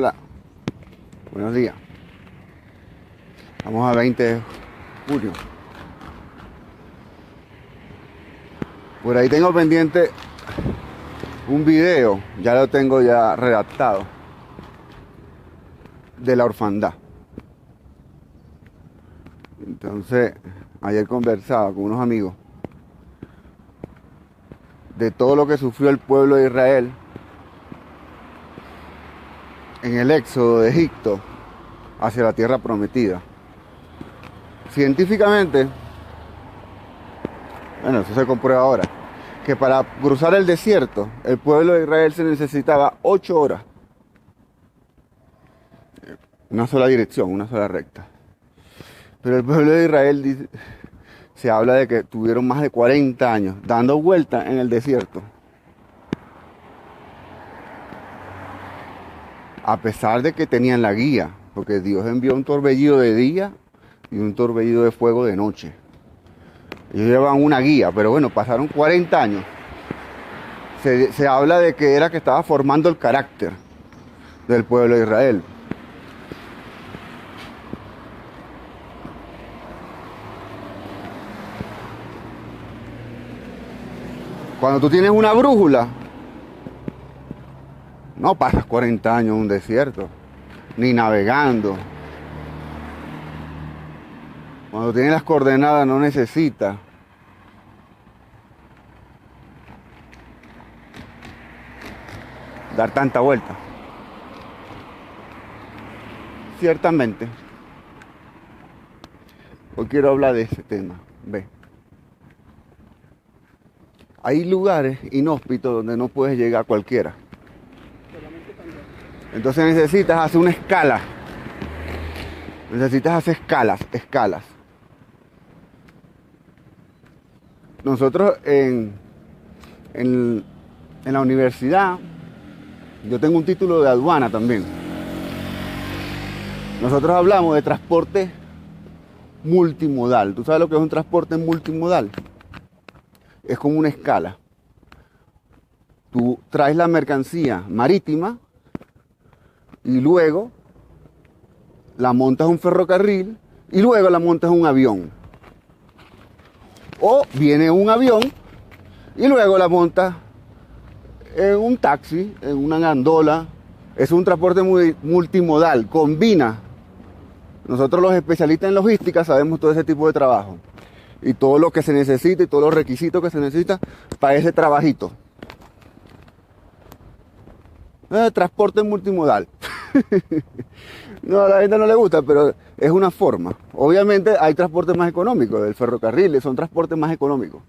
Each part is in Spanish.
Hola, buenos días. Vamos a 20 de julio. Por ahí tengo pendiente un video, ya lo tengo ya redactado, de la orfandad. Entonces, ayer conversaba con unos amigos de todo lo que sufrió el pueblo de Israel en el éxodo de Egipto hacia la tierra prometida. Científicamente, bueno, eso se comprueba ahora, que para cruzar el desierto, el pueblo de Israel se necesitaba 8 horas. Una sola dirección, una sola recta. Pero el pueblo de Israel se habla de que tuvieron más de 40 años dando vueltas en el desierto. A pesar de que tenían la guía, porque Dios envió un torbellino de día y un torbellino de fuego de noche. Ellos llevan una guía, pero bueno, pasaron 40 años. Se habla de que era que estaba formando el carácter del pueblo de Israel. Cuando tú tienes una brújula, no pasas 40 años en un desierto, ni navegando. Cuando tienes las coordenadas no necesitas dar tanta vuelta. Ciertamente, hoy quiero hablar de ese tema. Ve. Hay lugares inhóspitos donde no puedes llegar cualquiera. Entonces necesitas hacer una escala. Necesitas hacer escalas. Nosotros en la universidad, yo tengo un título de aduana también. Nosotros hablamos de transporte multimodal. ¿Tú sabes lo que es un transporte multimodal? Es como una escala. Tú traes la mercancía marítima y luego la montas en un ferrocarril y luego la montas en un avión. O viene un avión y luego la montas en un taxi, en una gandola. Es un transporte multimodal, combina. Nosotros los especialistas en logística sabemos todo ese tipo de trabajo. Y todo lo que se necesita y todos los requisitos que se necesita para ese trabajito. Transporte multimodal. No, a la gente no le gusta, pero es una forma. Obviamente hay transportes más económicos, el ferrocarril, son transportes más económicos.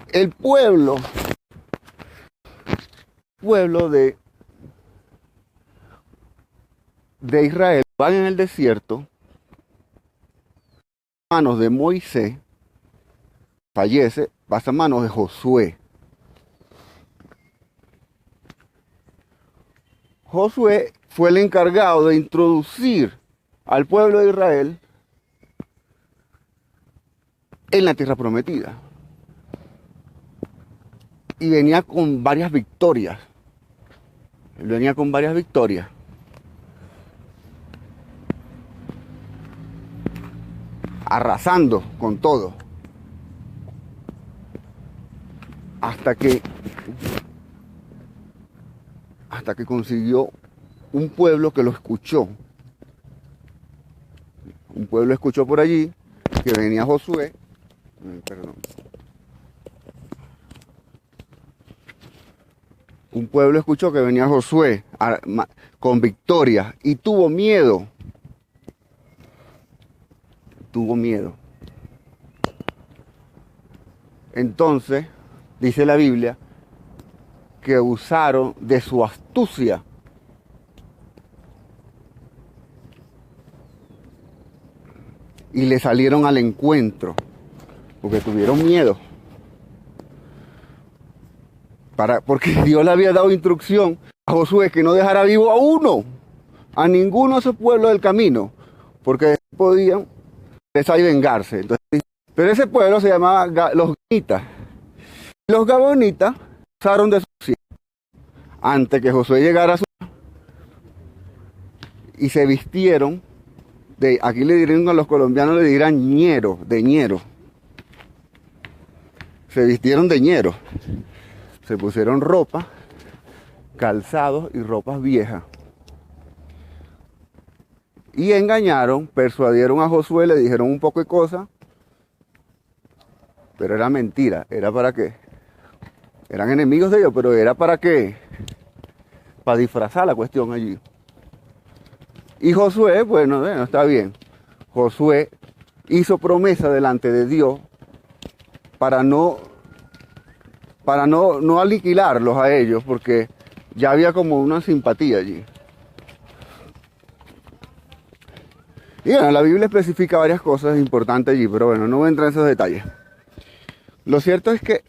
El pueblo de Israel van en el desierto, manos de Moisés, fallece, pasa a manos de Josué. Josué fue el encargado de introducir al pueblo de Israel en la tierra prometida. Y venía con varias victorias. Él venía con varias victorias. Arrasando con todo. Hasta que consiguió un pueblo que lo escuchó. Un pueblo escuchó por allí que venía Josué. Un pueblo escuchó que venía Josué con victoria y tuvo miedo. Tuvo miedo. Entonces, dice la Biblia, que usaron de su astucia y le salieron al encuentro, porque tuvieron miedo. Porque Dios le había dado instrucción a Josué que no dejara vivo a ninguno de esos pueblos del camino, porque podían y vengarse. Entonces, pero ese pueblo se llamaba los Gabonitas. Los Gabonitas usaron de su antes que Josué llegara a su... y se vistieron de, aquí le dirán a los colombianos, le dirán ñero, de ñero. Se vistieron de ñero. Se pusieron ropa, calzados y ropas viejas. Y engañaron, persuadieron a Josué, le dijeron un poco de cosas, pero era mentira, era para qué. Eran enemigos de ellos, pero era para qué, para disfrazar la cuestión allí. Y Josué, bueno, está bien. Josué hizo promesa delante de Dios para no aniquilarlos a ellos, porque ya había como una simpatía allí. Y bueno, la Biblia especifica varias cosas importantes allí, pero bueno, no voy a entrar en esos detalles. Lo cierto es que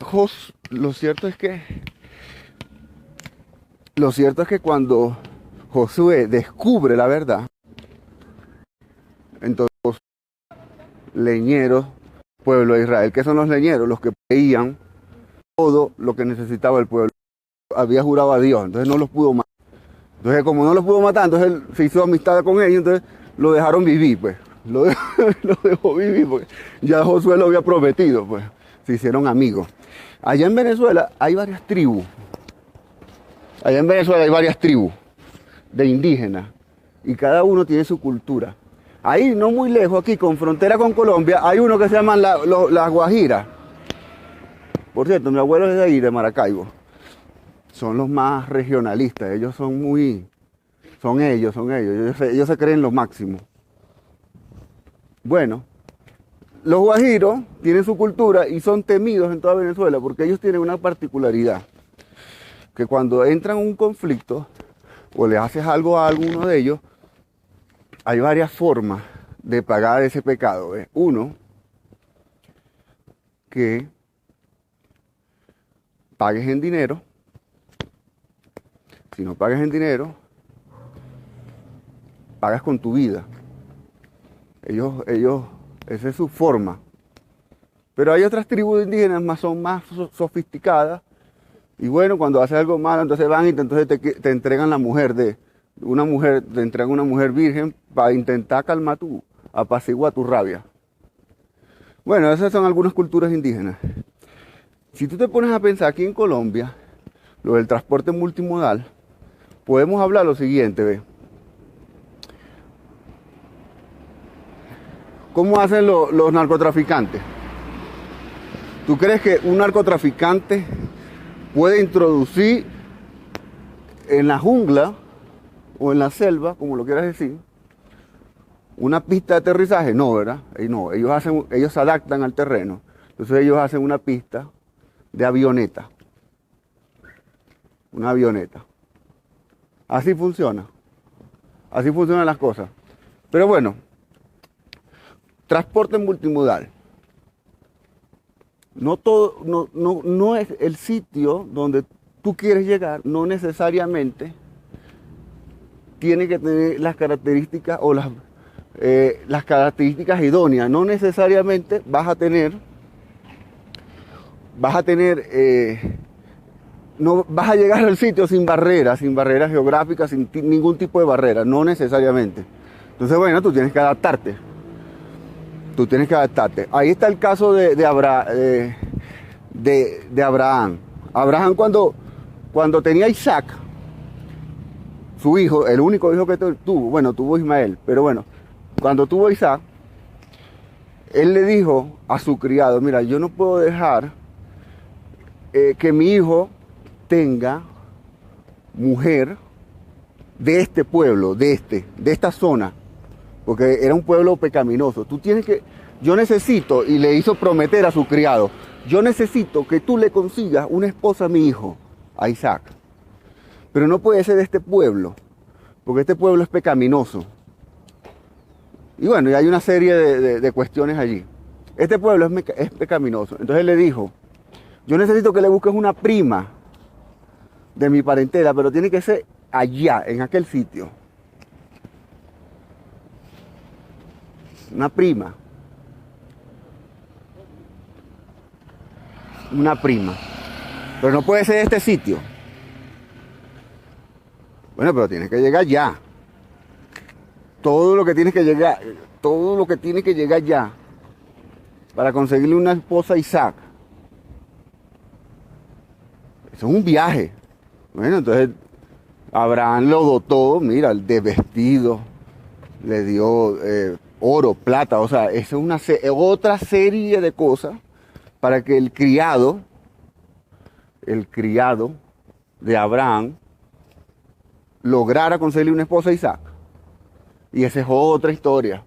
cuando Josué descubre la verdad, entonces leñeros, pueblo de Israel, ¿qué son los leñeros? Los que veían todo lo que necesitaba el pueblo. Había jurado a Dios, entonces no los pudo matar. Entonces, como no los pudo matar, entonces él se hizo amistad con ellos, entonces lo dejaron vivir, pues. Lo dejó vivir, porque ya Josué lo había prometido, pues. Se hicieron amigos. Allá en Venezuela hay varias tribus. De indígenas. Y cada uno tiene su cultura. Ahí, no muy lejos, aquí, con frontera con Colombia, hay uno que se llaman las Guajiras. Por cierto, mi abuelo es de ahí, de Maracaibo. Son los más regionalistas. Ellos son muy... Son ellos. Ellos se creen lo máximo. Bueno, los guajiros tienen su cultura y son temidos en toda Venezuela porque ellos tienen una particularidad. Que cuando entran en un conflicto o le haces algo a alguno de ellos, hay varias formas de pagar ese pecado. Uno, que pagues en dinero. Si no pagas en dinero, pagas con tu vida. Esa es su forma. Pero hay otras tribus indígenas son más sofisticadas. Y bueno, cuando haces algo malo, entonces van y entonces te entregan la mujer te entregan una mujer virgen para intentar calmar apaciguar tu rabia. Bueno, esas son algunas culturas indígenas. Si tú te pones a pensar aquí en Colombia, lo del transporte multimodal, podemos hablar lo siguiente, ¿ves? ¿Cómo hacen los narcotraficantes? ¿Tú crees que un narcotraficante puede introducir en la jungla o en la selva, como lo quieras decir, una pista de aterrizaje? No, ¿verdad? No, ellos se adaptan al terreno. Entonces ellos hacen una pista de avioneta. Una avioneta. Así funciona. Así funcionan las cosas. Pero bueno, transporte multimodal. No es el sitio donde tú quieres llegar, no necesariamente tiene que tener las características o las características idóneas. No necesariamente vas a llegar al sitio sin barreras geográficas, sin ningún tipo de barrera, no necesariamente. Entonces, bueno, tú tienes que adaptarte. Ahí está el caso de Abraham. Abraham cuando tenía a Isaac, su hijo, el único hijo que tuvo Ismael, pero bueno, cuando tuvo a Isaac, él le dijo a su criado, mira, yo no puedo dejar que mi hijo tenga mujer de este pueblo, de esta zona, porque era un pueblo pecaminoso. Yo necesito, y le hizo prometer a su criado, yo necesito que tú le consigas una esposa a mi hijo, a Isaac. Pero no puede ser de este pueblo, porque este pueblo es pecaminoso. Y bueno, y hay una serie de cuestiones allí. Este pueblo es pecaminoso. Entonces él le dijo, yo necesito que le busques una prima de mi parentela, pero tiene que ser allá, en aquel sitio. Una prima. Pero no puede ser de este sitio. Bueno, pero tienes que llegar ya. Todo lo que tienes que llegar, todo lo que tiene que llegar ya para conseguirle una esposa a Isaac. Eso es un viaje. Bueno, entonces Abraham lo dotó, mira, de vestido, le dio oro, plata, o sea, esa es otra serie de cosas para que el criado de Abraham lograra conseguirle una esposa a Isaac. Y esa es otra historia.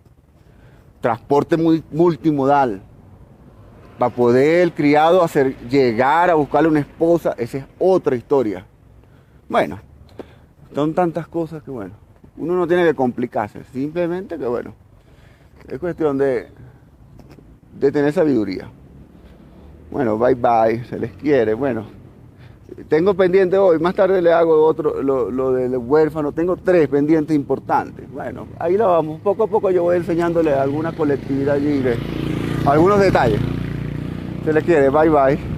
Transporte multimodal. Para poder el criado llegar a buscarle una esposa, esa es otra historia. Bueno, son tantas cosas que bueno, uno no tiene que complicarse, simplemente que bueno, es cuestión de tener sabiduría. Bueno, bye bye, se les quiere, bueno. Tengo pendiente hoy, más tarde le hago otro, lo del huérfano, tengo 3 pendientes importantes. Bueno, ahí lo vamos, poco a poco yo voy enseñándole a alguna colectividad allí, algunos detalles. Se les quiere, bye bye.